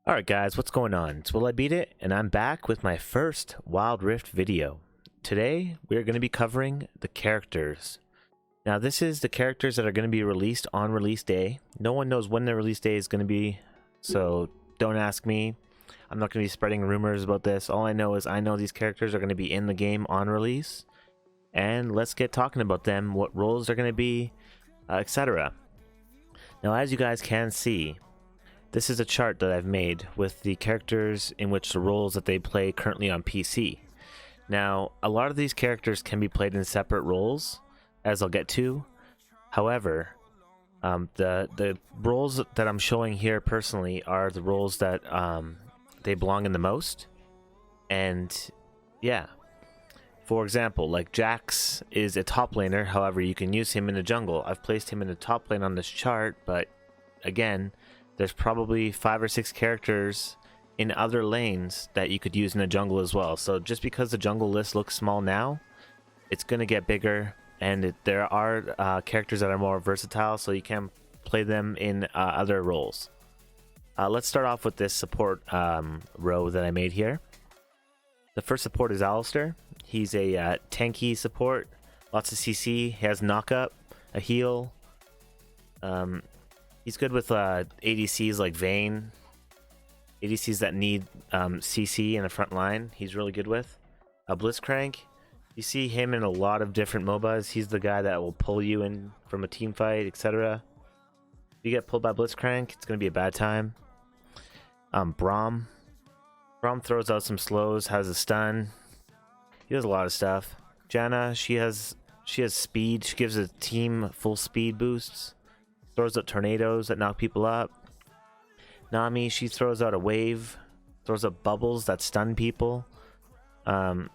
Alright guys, what's going on? It's Will I Beat It, and I'm back with my first WildRift video. Today, we're going to be covering the characters. Now this is the characters that are going to be released on release day. No one knows when the release day is going to be, so don't ask me. I'm not going to be spreading rumors about this. All I know is I know these characters are going to be in the game on release. And let's get talking about them, what roles they're going to be, etc. Now as you guys can see, this is a chart that I've made with the characters in which the roles that they play currently on PC. Now, a lot of these characters can be played in separate roles, as I'll get to. However, the roles that I'm showing here personally are the roles that they belong in the most. And yeah, for example, like Jax is a top laner, however you can use him in the jungle. I've placed him in the top lane on this chart, but again, there's probably 5 or 6 characters in other lanes that you could use in the jungle as well. So just because the jungle list looks small now, it's going to get bigger, and there are characters that are more versatile, so you can play them in other roles. Let's start off with this support row that I made here. The first support is Alistar. He's a tanky support, lots of CC, he has knock-up, a heal. He's good with ADCs like Vayne, ADCs that need CC in the front line. He's really good with. Blitzcrank, you see him in a lot of different MOBAs. He's the guy that will pull you in from a team fight, etc. If you get pulled by Blitzcrank, it's going to be a bad time. Braum throws out some slows, has a stun. He does a lot of stuff. Janna, she has speed. She gives a team full speed boosts. Throws out tornadoes that knock people up. Nami, she throws out a wave, throws out bubbles that stun people. Soraka,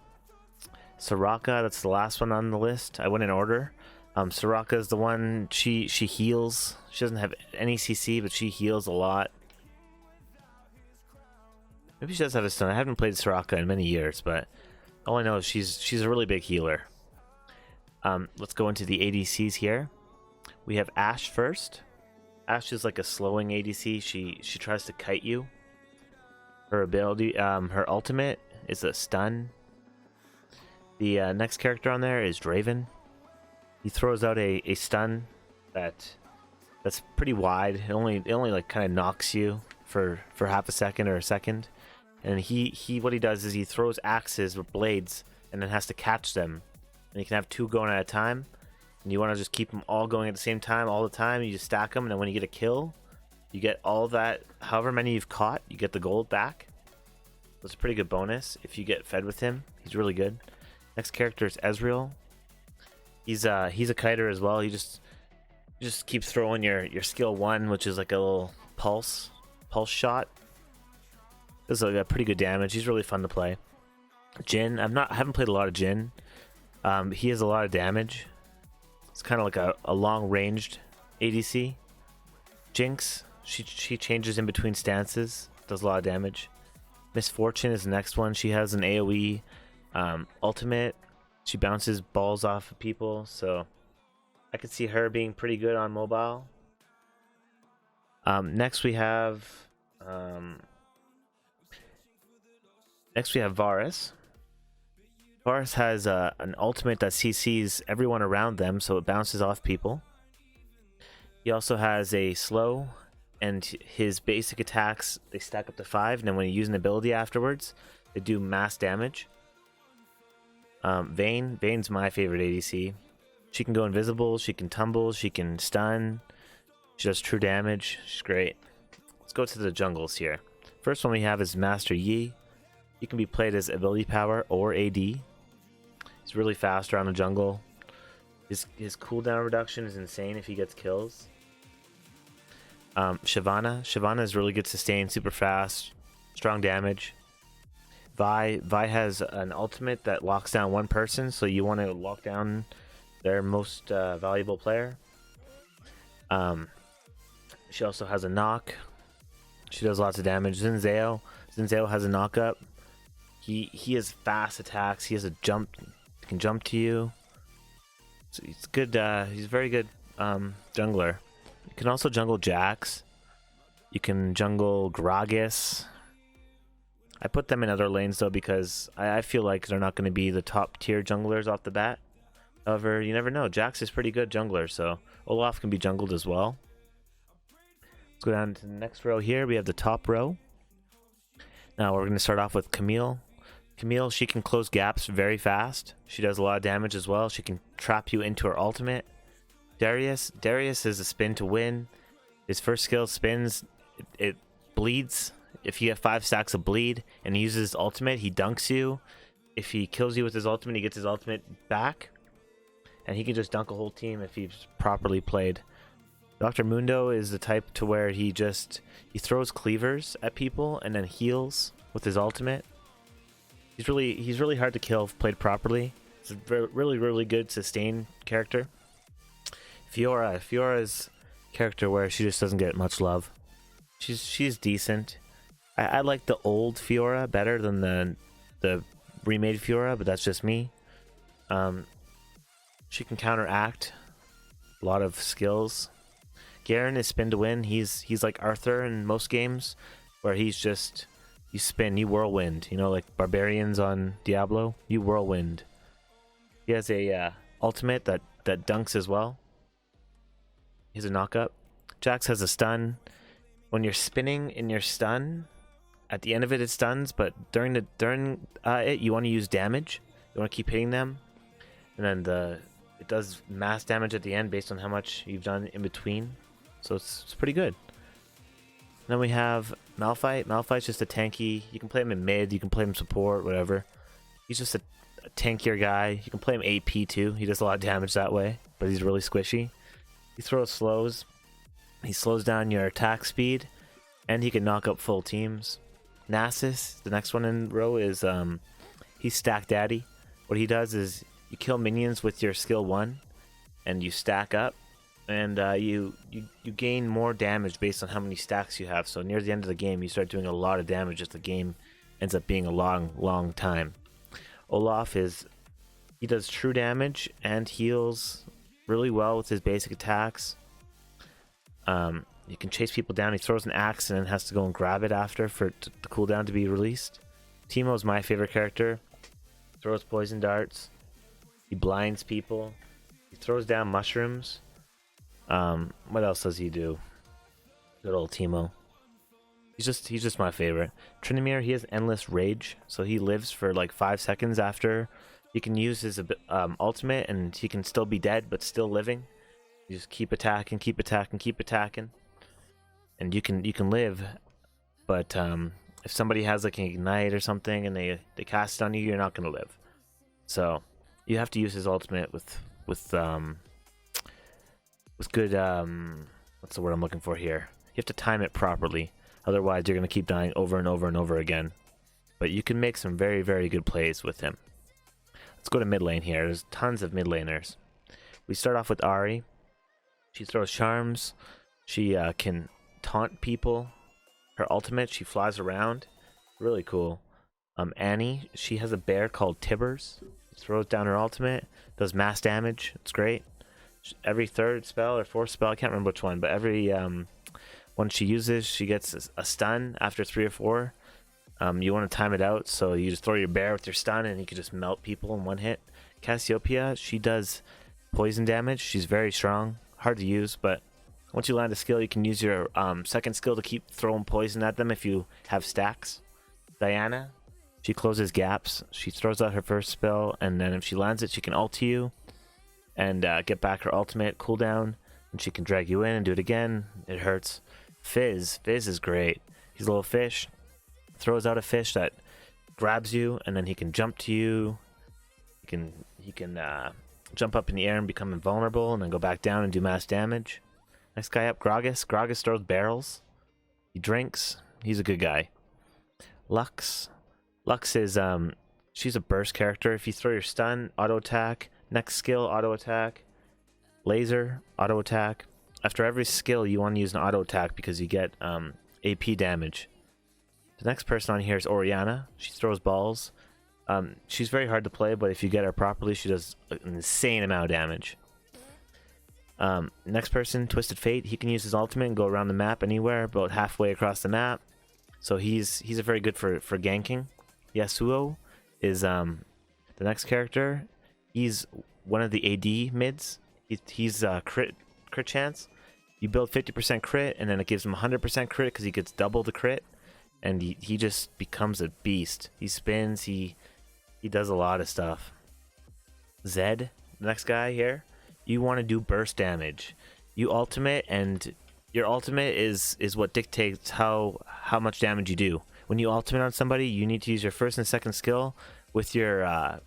that's the last one on the list. I went in order. Soraka is the one, she heals. She doesn't have any CC, but she heals a lot. Maybe she does have a stun. I haven't played Soraka in many years, but all I know is she's a really big healer. Let's go into the ADCs here. We have Ashe first. Ashe is like a slowing ADC. She tries to kite you. Her ability, her ultimate is a stun. The next character on there is Draven. He throws out a stun that's pretty wide. It only like kind of knocks you for half a second or a second. And what he does is he throws axes with blades and then has to catch them. And you can have 2 going at a time. And you want to just keep them all going at the same time all the time. You just stack them, and then when you get a kill, you get all that, however many you've caught, you get the gold back. That's a pretty good bonus if you get fed with him. He's really good. Next character is Ezreal. He's a kiter as well. You just keep throwing your skill 1, which is like a little pulse shot. Does a pretty good damage. He's really fun to play. Jhin, I haven't played a lot of Jhin. He has a lot of damage. It's kind of like a long-ranged ADC. Jinx, she changes in between stances, does a lot of damage. Misfortune is the next one. She has an AoE ultimate. She bounces balls off of people, so I could see her being pretty good on mobile. Next we have Varus. Varus has an ultimate that CCs everyone around them, so it bounces off people. He also has a slow, and his basic attacks, they stack up to 5, and then when you use an ability afterwards, they do mass damage. Vayne's my favorite ADC. She can go invisible, she can tumble, she can stun, she does true damage. She's great. Let's go to the jungles here. First one we have is Master Yi. He can be played as ability power or AD. He's really fast around the jungle. His cooldown reduction is insane if he gets kills. Shyvanna is really good sustain, super fast, strong damage. Vi has an ultimate that locks down one person, so you want to lock down their most valuable player. She also has a knock. She does lots of damage. XhinXiao has a knock up. He has fast attacks. He has a jump. He can jump to you. So he's good. He's a very good jungler. You can also jungle Jax. You can jungle Gragas. I put them in other lanes though because I feel like they're not going to be the top tier junglers off the bat. However, you never know. Jax is pretty good jungler, so Olaf can be jungled as well. Let's go down to the next row here. We have the top row. Now we're going to start off with Camille. Camille, she can close gaps very fast. She does a lot of damage as well. She can trap you into her ultimate. Darius is a spin to win. His first skill spins, it bleeds. If you have 5 stacks of bleed and he uses his ultimate, he dunks you. If he kills you with his ultimate, he gets his ultimate back. And he can just dunk a whole team if he's properly played. Dr. Mundo is the type to where he throws cleavers at people and then heals with his ultimate. He's really hard to kill if played properly. It's a really good sustain character. Fiora's character where she just doesn't get much love. She's decent. I like the old Fiora better than the remade Fiora, but that's just me. She can counteract a lot of skills. Garen is spin to win. He's like Arthur in most games, where he's just you spin, you whirlwind. You know, like barbarians on Diablo, you whirlwind. He has a ultimate that dunks as well. He has a knockup. Jax has a stun. When you're spinning in your stun, at the end of it, it stuns, but during it, you want to use damage. You want to keep hitting them, and then it does mass damage at the end based on how much you've done in between. So it's pretty good. Then we have Malphite. Malphite's just a tanky. You can play him in mid. You can play him support, whatever. He's just a tankier guy. You can play him AP too. He does a lot of damage that way, but he's really squishy. He throws slows. He slows down your attack speed, and he can knock up full teams. Nasus, the next one in row, is he's Stack Daddy. What he does is you kill minions with your skill 1, and you stack up, and you gain more damage based on how many stacks you have. So near the end of the game, you start doing a lot of damage as the game ends up being a long time. Olaf he does true damage and heals really well with his basic attacks. You can chase people down. He throws an axe and then has to go and grab it after for the cooldown to be released. Teemo is my favorite character. Throws poison darts. He blinds people. He throws down mushrooms. What else does he do? Good old Teemo. He's just my favorite. Tryndamere, he has endless rage, so he lives for like 5 seconds after. He can use his ultimate, and he can still be dead but still living. You just keep attacking, and you can live. But if somebody has like an ignite or something and they cast it on you, you're not gonna live. So you have to use his ultimate with good what's the word I'm looking for here? You have to time it properly. Otherwise, you're gonna keep dying over and over again. But you can make some very good plays with him. Let's go to mid lane here. There's tons of mid laners. We start off with Ahri. She throws charms. She can taunt people. Her ultimate, she flies around. Really cool. Annie, she has a bear called Tibbers. Throws down her ultimate. Does mass damage. It's great. Every third spell or fourth spell, I can't remember which one, but every one she uses, she gets a stun after 3 or 4. You want to time it out, so you just throw your bear with your stun and you can just melt people in one hit. Cassiopeia, she does poison damage. She's very strong. Hard to use, but once you land a skill, you can use your second skill to keep throwing poison at them if you have stacks. Janna, she closes gaps. She throws out her first spell, and then if she lands it, she can ult you and get back her ultimate cooldown, and she can drag you in and do it again. It hurts. Fizz is great. He's a little fish. Throws out a fish that grabs you, and then he can jump to you. He can jump up in the air and become invulnerable, and then go back down and do mass damage. Next guy up, Gragas. Gragas throws barrels. He drinks. He's a good guy. Lux is she's a burst character. If you throw your stun, auto attack. Next skill, auto attack. Laser, auto attack. After every skill, you want to use an auto attack because you get AP damage. The next person on here is Orianna. She throws balls. She's very hard to play, but if you get her properly, she does an insane amount of damage. Next person, Twisted Fate. He can use his ultimate and go around the map anywhere, about halfway across the map. So he's a very good for ganking. Yasuo is the next character. He's one of the AD mids. He's crit chance. You build 50% crit, and then it gives him 100% crit because he gets double the crit, and he just becomes a beast. He spins. He does a lot of stuff. Zed, the next guy here. You want to do burst damage. You ultimate, and your ultimate is what dictates how much damage you do. When you ultimate on somebody, you need to use your first and second skill with your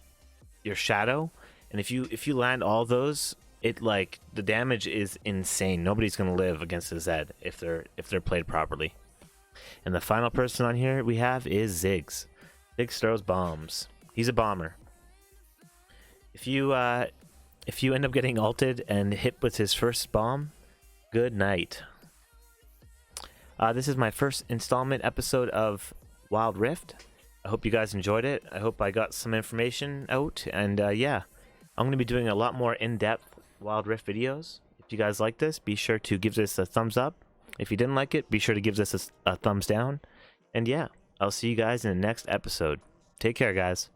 shadow, and if you land all those, the damage is insane. Nobody's gonna live against a Zed if they're played properly. And the final person on here we have is Ziggs. Ziggs throws bombs. He's a bomber. If you end up getting ulted and hit with his first bomb, good night. This is my first installment episode of WildRift. I hope you guys enjoyed it. I hope I got some information out, and yeah, I'm gonna be doing a lot more in-depth WildRift videos. If you guys like this, be sure to give this a thumbs up. If you didn't like it, be sure to give this a thumbs down. And yeah, I'll see you guys in the next episode. Take care, guys.